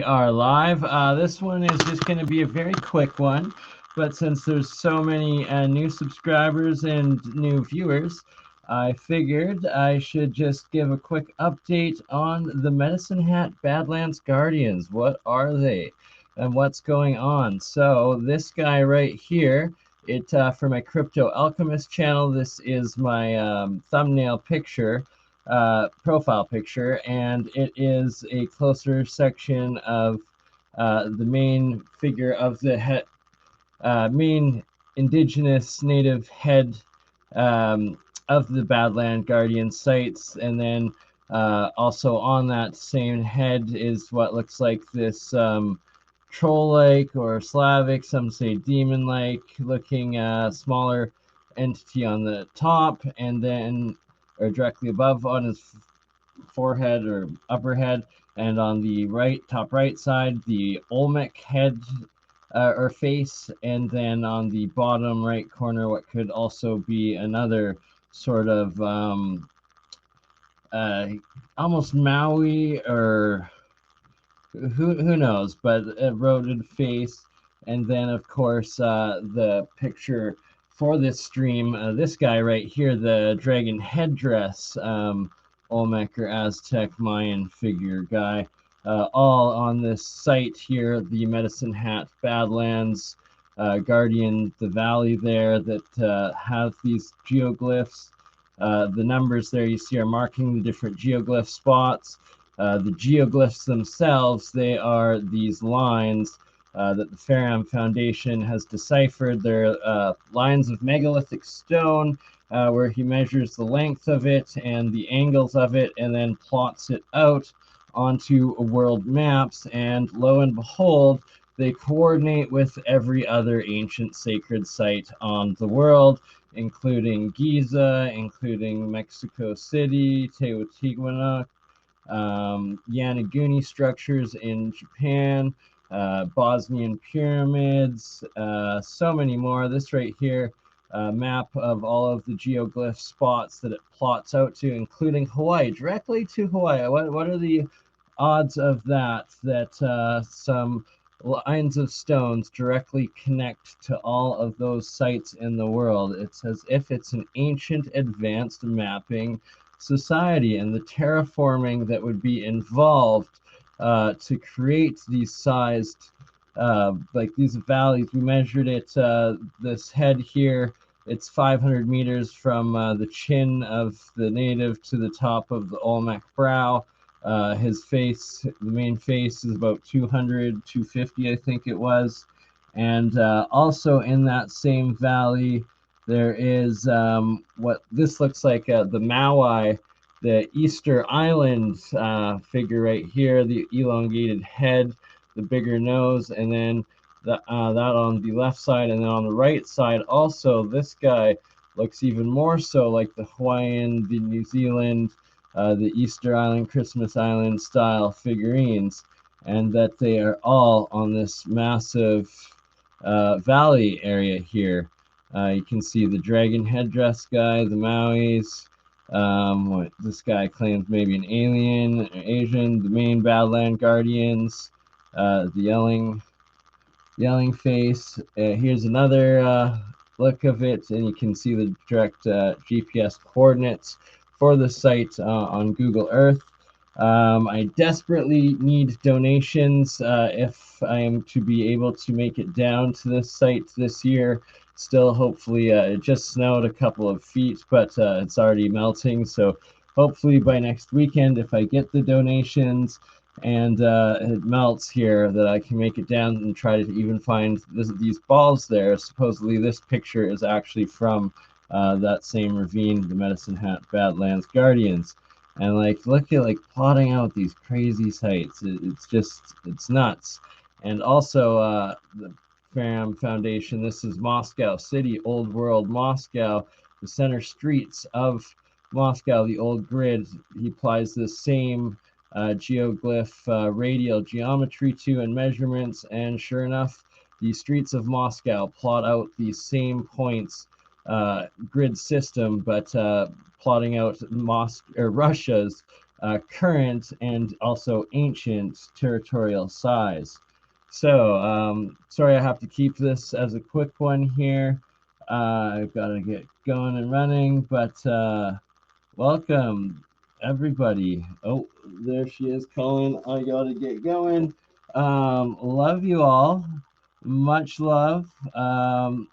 are live. This one is just going to be a very quick one, but since there's so many new subscribers and new viewers, I figured I should just give a quick update on the Medicinehat Bandlands Guardians. What are they and what's going on? So this guy right here, for my Crypto Alchemist channel, this is my thumbnail picture. Profile picture, and it is a closer section of the main figure of the main indigenous native head of the Badland Guardian sites, and then also on that same head is what looks like this troll-like or Slavic, some say demon-like looking smaller entity on the top, and then or directly above on his forehead or upper head, and on the top right side, the Olmec head or face, and then on the bottom right corner, what could also be another sort of almost Maui or who knows, but a rodent face, and then of course the picture for this stream, this guy right here, the dragon headdress, Olmec or Aztec Mayan figure guy, all on this site here, the Medicinehat Bandlands Guardian, the valley there that have these geoglyphs. The numbers there you see are marking the different geoglyph spots. The geoglyphs themselves, they are these lines that the Faram Foundation has deciphered. They're lines of megalithic stone where he measures the length of it and the angles of it and then plots it out onto world maps, and lo and behold, they coordinate with every other ancient sacred site on the world, including Giza, including Mexico City, Teotihuacan, Yanaguni structures in Japan, Bosnian pyramids, so many more. This right here, map of all of the geoglyph spots that it plots out to, including Hawaii, directly to Hawaii. What are the odds of that some lines of stones directly connect to all of those sites in the world? It's as if it's an ancient advanced mapping society, and the terraforming that would be involved to create these sized like these valleys. We measured it, this head here, it's 500 meters from the chin of the native to the top of the Olmec brow. His face, the main face, is about 250, I think it was. And also in that same valley, there is what this looks like, the Maui, the Easter Island figure right here, the elongated head, the bigger nose, and then that on the left side, and then on the right side also, this guy looks even more so like the Hawaiian, the New Zealand, the Easter Island, Christmas Island style figurines, and that they are all on this massive valley area here. You can see the dragon headdress guy, the Mauis, what this guy claims maybe an alien or Asian, the main Badland Guardians, the yelling face. Here's another look of it, and you can see the direct GPS coordinates for the site on Google Earth. I desperately need donations if I am to be able to make it down to this site this year. Still, hopefully, it just snowed a couple of feet, but it's already melting. So hopefully by next weekend, if I get the donations and it melts here, that I can make it down and try to even find these balls there. Supposedly this picture is actually from that same ravine, the Medicinehat Bandlands Guardians. And like, look at like plotting out these crazy sites. It's nuts. And also the Faram Foundation, this is Moscow City, Old World Moscow, the center streets of Moscow, the old grid. He applies the same geoglyph radial geometry to and measurements, and sure enough, the streets of Moscow plot out these same points, grid system, but plotting out Russia's current and also ancient territorial size. So, sorry I have to keep this as a quick one here. I've got to get going and running, but welcome everybody. Oh, there she is, Colin. I got to get going. Love you all. Much love.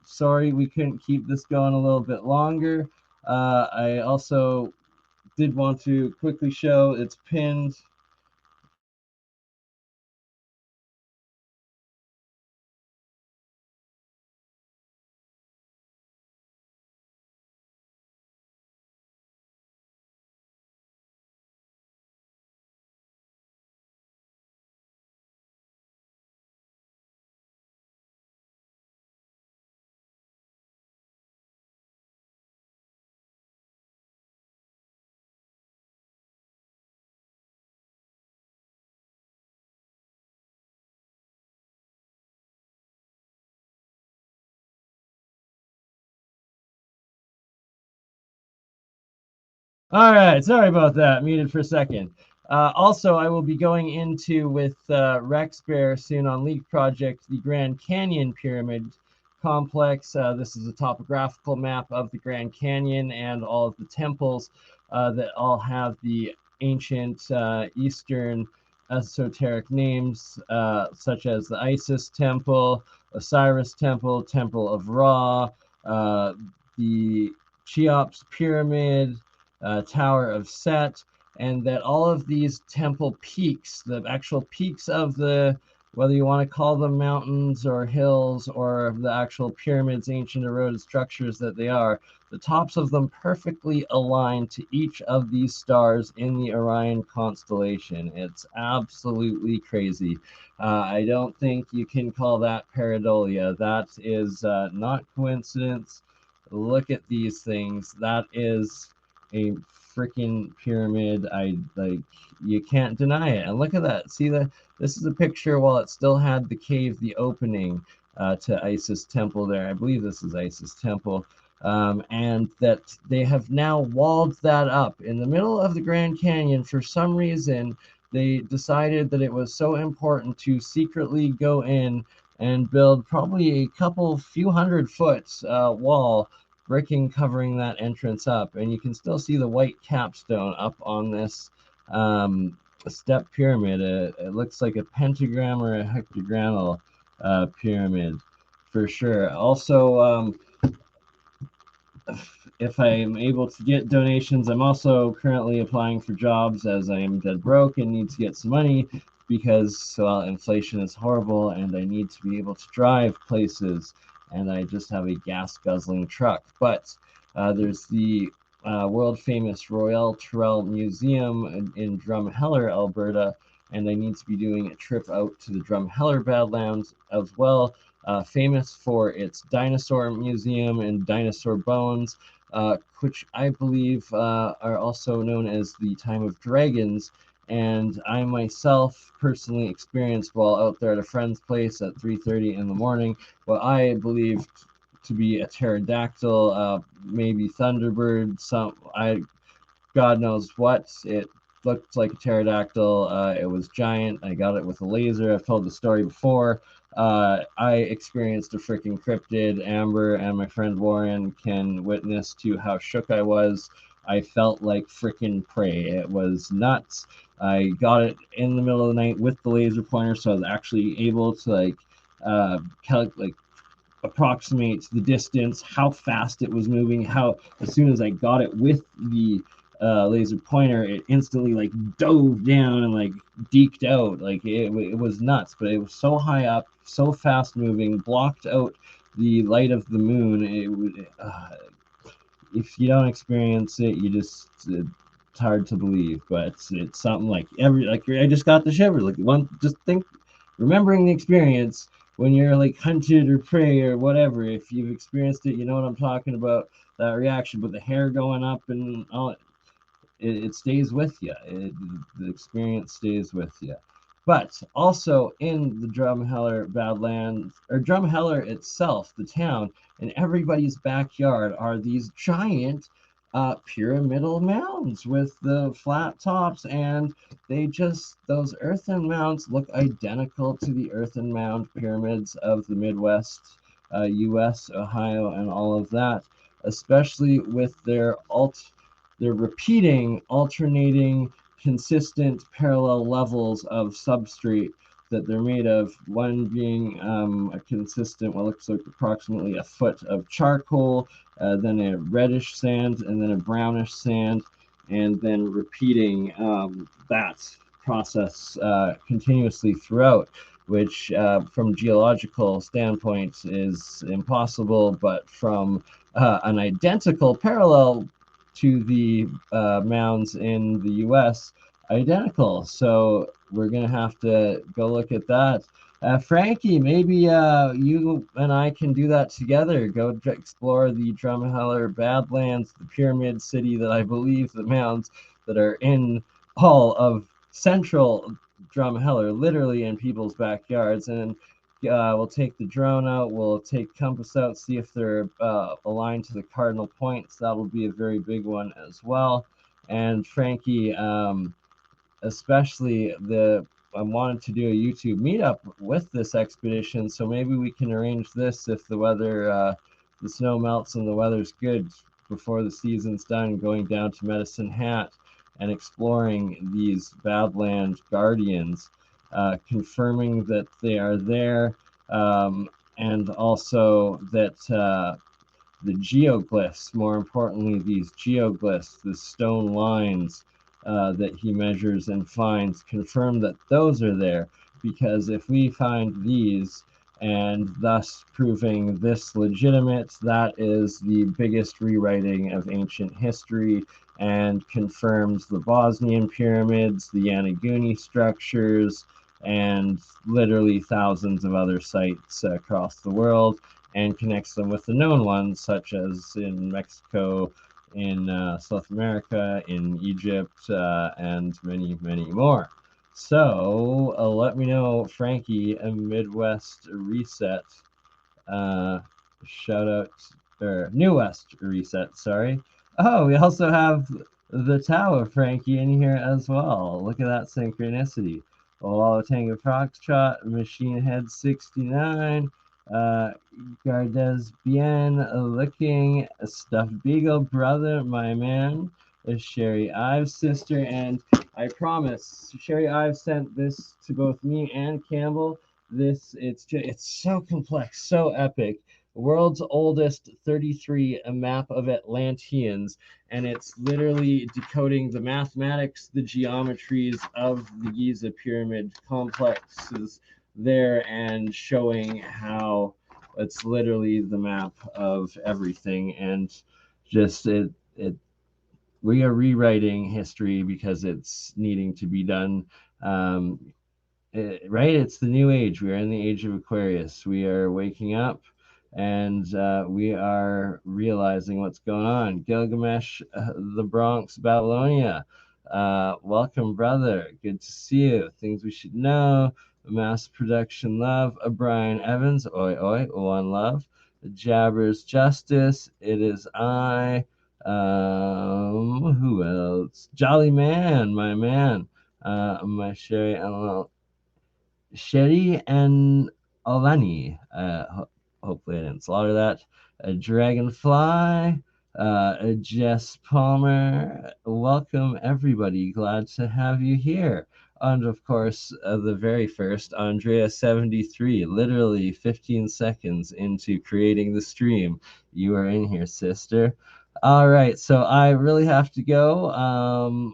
Sorry we couldn't keep this going a little bit longer. I also did want to quickly show it's pinned. All right, sorry about that. Muted for a second. Also, I will be going into with Rex Bear soon on Leak Project the Grand Canyon Pyramid Complex. This is a topographical map of the Grand Canyon and all of the temples that all have the ancient Eastern esoteric names, such as the Isis Temple, Osiris Temple, Temple of Ra, the Cheops Pyramid, Tower of Set, and that all of these temple peaks, the actual peaks of the, whether you want to call them mountains or hills or the actual pyramids, ancient eroded structures that they are, the tops of them perfectly align to each of these stars in the Orion constellation. It's absolutely crazy. I don't think you can call that pareidolia. That is not coincidence. Look at these things. That is a freaking pyramid. You can't deny it. And look at that. See that this is a picture while it still had the cave, the opening to Isis Temple there. I believe this is Isis Temple. And that they have now walled that up in the middle of the Grand Canyon. For some reason, they decided that it was so important to secretly go in and build probably a few 100-foot wall, bricking covering that entrance up, and you can still see the white capstone up on this step pyramid. It looks like a pentagram or a hexagonal pyramid for sure. Also, if I'm able to get donations, I'm also currently applying for jobs as I am dead broke and need to get some money because, well, inflation is horrible and I need to be able to drive places, and I just have a gas guzzling truck. But there's the world famous Royal Tyrrell Museum in Drumheller, Alberta, and I need to be doing a trip out to the Drumheller Badlands as well, famous for its dinosaur museum and dinosaur bones, which I believe are also known as the Time of Dragons. And I myself personally experienced while out there at a friend's place at 3:30 in the morning what I believed to be a pterodactyl, maybe thunderbird, God knows what. It looked like a pterodactyl. It was giant. I got it with a laser. I've told the story before. I experienced a freaking cryptid. Amber and my friend Warren can witness to how shook I was. I felt like freaking prey. It was nuts. I got it in the middle of the night with the laser pointer, so I was actually able to approximate the distance, how fast it was moving, how as soon as I got it with the laser pointer, it instantly like dove down and like deked out. Like it was nuts, but it was so high up, so fast moving, blocked out the light of the moon. If you don't experience it, it's hard to believe, but it's something like I just got the shiver. Like just think, remembering the experience when you're like hunted or prey or whatever. If you've experienced it, you know what I'm talking about. That reaction, but the hair going up and all, it stays with you. The experience stays with you. But also in the Drumheller Badlands, or Drumheller itself, the town, in everybody's backyard are these giant pyramidal mounds with the flat tops, and those earthen mounds look identical to the earthen mound pyramids of the Midwest, US, Ohio, and all of that, especially with their repeating, alternating, consistent parallel levels of substrate that they're made of, one being a consistent, what looks like approximately a foot of charcoal, then a reddish sand, and then a brownish sand, and then repeating that process continuously throughout, which from geological standpoint is impossible, but from an identical parallel to the mounds in the US, identical. So we're going to have to go look at that. Frankie, maybe you and I can do that together. Go explore the Drumheller Badlands, the pyramid city that I believe the mounds that are in all of central Drumheller, literally in people's backyards. And we'll take the drone out, we'll take compass out, see if they're aligned to the cardinal points. That'll be a very big one as well. And Frankie, especially I wanted to do a YouTube meetup with this expedition, so maybe we can arrange this if the weather, the snow melts and the weather's good before the season's done, going down to Medicine Hat and exploring these Badland guardians, confirming that they are there, and also that the geoglyphs, more importantly, these geoglyphs, the stone lines that he measures and finds, confirm that those are there. Because if we find these and thus proving this legitimate, that is the biggest rewriting of ancient history and confirms the Bosnian pyramids, the Yanaguni structures, and literally thousands of other sites across the world, and connects them with the known ones, such as in Mexico, in South America, in Egypt, and many, many more. So let me know, Frankie, a Midwest Reset. Shout out, or New West Reset, sorry. Oh, we also have the Tao of Frankie in here as well. Look at that synchronicity. Wallow Tango Foxtrot, Machine Head 69, Gardes Bien Looking, Stuffed Beagle Brother, my man, Sherry Ives' sister, and I promise, Sherry Ives sent this to both me and Campbell. It's so complex, so epic. World's oldest 33 a map of Atlanteans, and it's literally decoding the mathematics, the geometries of the Giza pyramid complexes there, and showing how it's literally the map of everything. And just it we are rewriting history because it's needing to be done. Right, it's the new age. We are in the age of Aquarius. We are waking up, and we are realizing what's going on. Gilgamesh, the Bronx, Babylonia. Welcome, brother. Good to see you. Things we should know. Mass production love. Brian Evans. Oi, oi. One love. Jabbers Justice. It is I. Who else? Jolly Man, my man. My Sherry LL. Sherry and Alani. Hopefully, I didn't slaughter that. Dragonfly. Jess Palmer. Welcome, everybody. Glad to have you here. And of course, the very first, Andrea73, literally 15 seconds into creating the stream. You are in here, sister. All right, so I really have to go.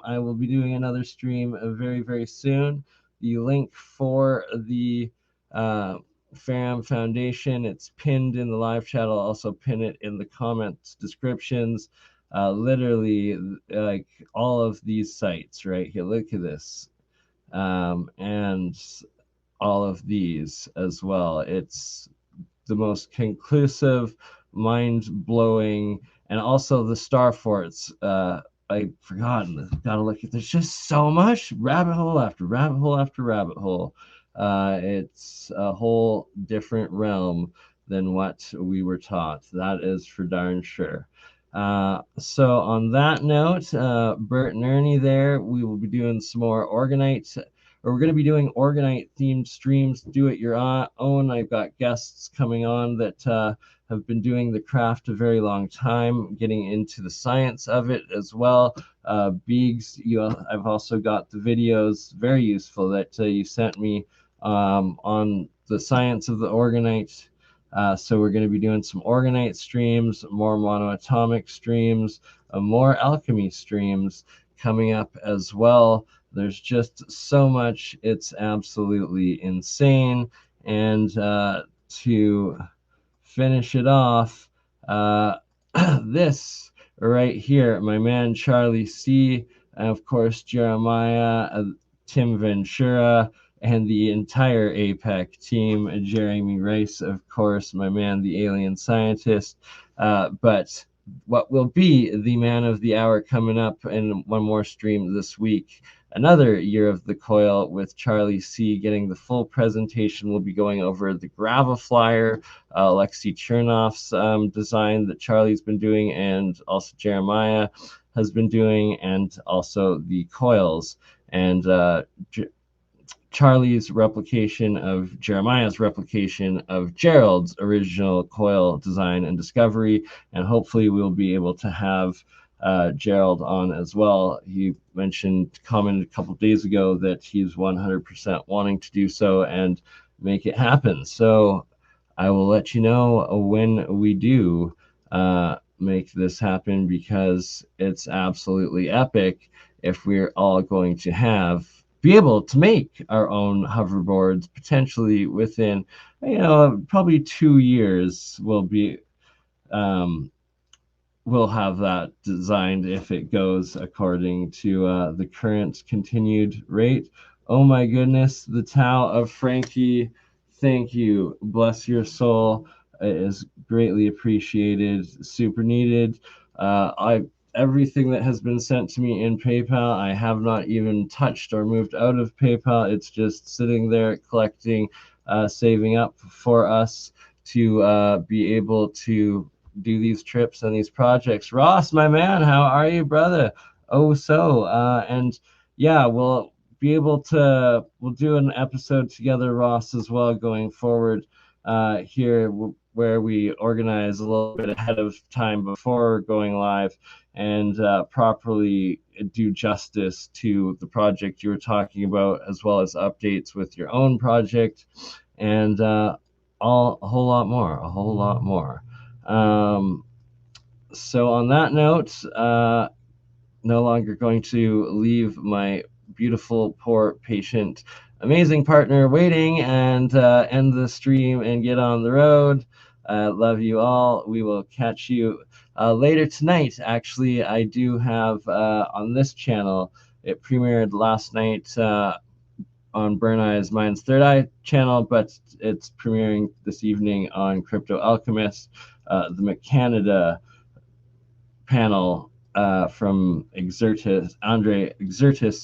I will be doing another stream very, very soon. The link for the Fam Foundation, it's pinned in the live chat. I'll also pin it in the comments descriptions. Literally, like all of these sites right here. Look at this. And all of these as well. It's the most conclusive, mind-blowing, and also the star forts. I've forgotten. Gotta look at. There's just so much rabbit hole after rabbit hole after rabbit hole. It's a whole different realm than what we were taught. That is for darn sure. So on that note, Bert and Ernie there, we will be doing some more Orgonite, or we're going to be doing Orgonite themed streams. Do it your own. I've got guests coming on that have been doing the craft a very long time, getting into the science of it as well. Beegs, I've also got the videos, very useful, that you sent me on the science of the Orgonite. So we're going to be doing some Orgonite streams, more monoatomic streams, more alchemy streams coming up as well. There's just so much. It's absolutely insane. And to finish it off, this right here, my man Charlie C, and of course Jeremiah, Tim Ventura, and the entire APEC team, Jeremy Rice, of course, my man, the alien scientist. But what will be the man of the hour coming up in one more stream this week, another year of the coil with Charlie C getting the full presentation. We'll be going over the Graviflyer, Alexei Chernov's design that Charlie's been doing, and also Jeremiah has been doing, and also the coils. And Charlie's replication of Jeremiah's replication of Gerald's original coil design and discovery, and hopefully we'll be able to have Gerald on as well. He commented a couple days ago that he's 100% wanting to do so and make it happen. So I will let you know when we do make this happen, because it's absolutely epic if we're all going to be able to make our own hoverboards potentially within, probably 2 years. We'll have that designed if it goes according to the current continued rate. Oh my goodness, the Tao of Frankie, thank you. Bless your soul. It is greatly appreciated, super needed. Everything that has been sent to me in PayPal, I have not even touched or moved out of PayPal. It's just sitting there collecting, saving up for us to be able to do these trips and these projects. Ross, my man, how are you, brother? And yeah, we'll do an episode together, Ross, as well, going forward here, where we organize a little bit ahead of time before going live, and properly do justice to the project you were talking about, as well as updates with your own project, and a whole lot more. So on that note, no longer going to leave my beautiful, poor, patient, amazing partner waiting, and end the stream and get on the road. Love you all. We will catch you later tonight. Actually, I do have on this channel, it premiered last night on BurnEye's Mind's Third Eye channel, but it's premiering this evening on Crypto Alchemist, the McCanada panel from Andre Exertis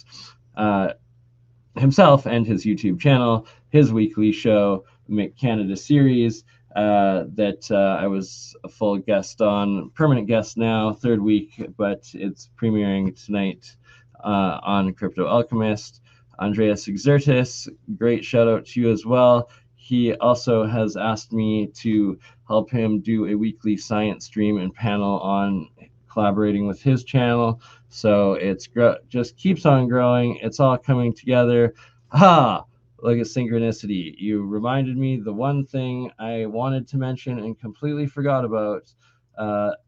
himself, and his YouTube channel, his weekly show, McCanada series, that I was a full guest on, permanent guest now, third week, but it's premiering tonight on Crypto Alchemist. Andreas Exertis, great shout out to you as well. He also has asked me to help him do a weekly science stream and panel on collaborating with his channel. So it's just keeps on growing. It's all coming together. Look at synchronicity. You reminded me the one thing I wanted to mention and completely forgot about.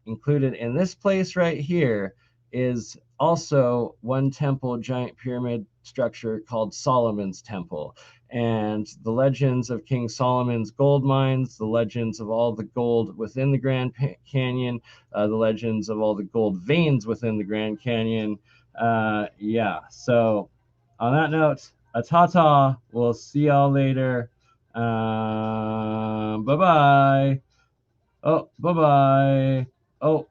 Included in this place right here is also one temple, giant pyramid structure called Solomon's Temple. And the legends of King Solomon's gold mines, the legends of all the gold within the Grand Canyon, the legends of all the gold veins within the Grand Canyon. Yeah, so on that note, ta-ta. We'll see y'all later. Bye-bye. Oh, bye-bye. Oh.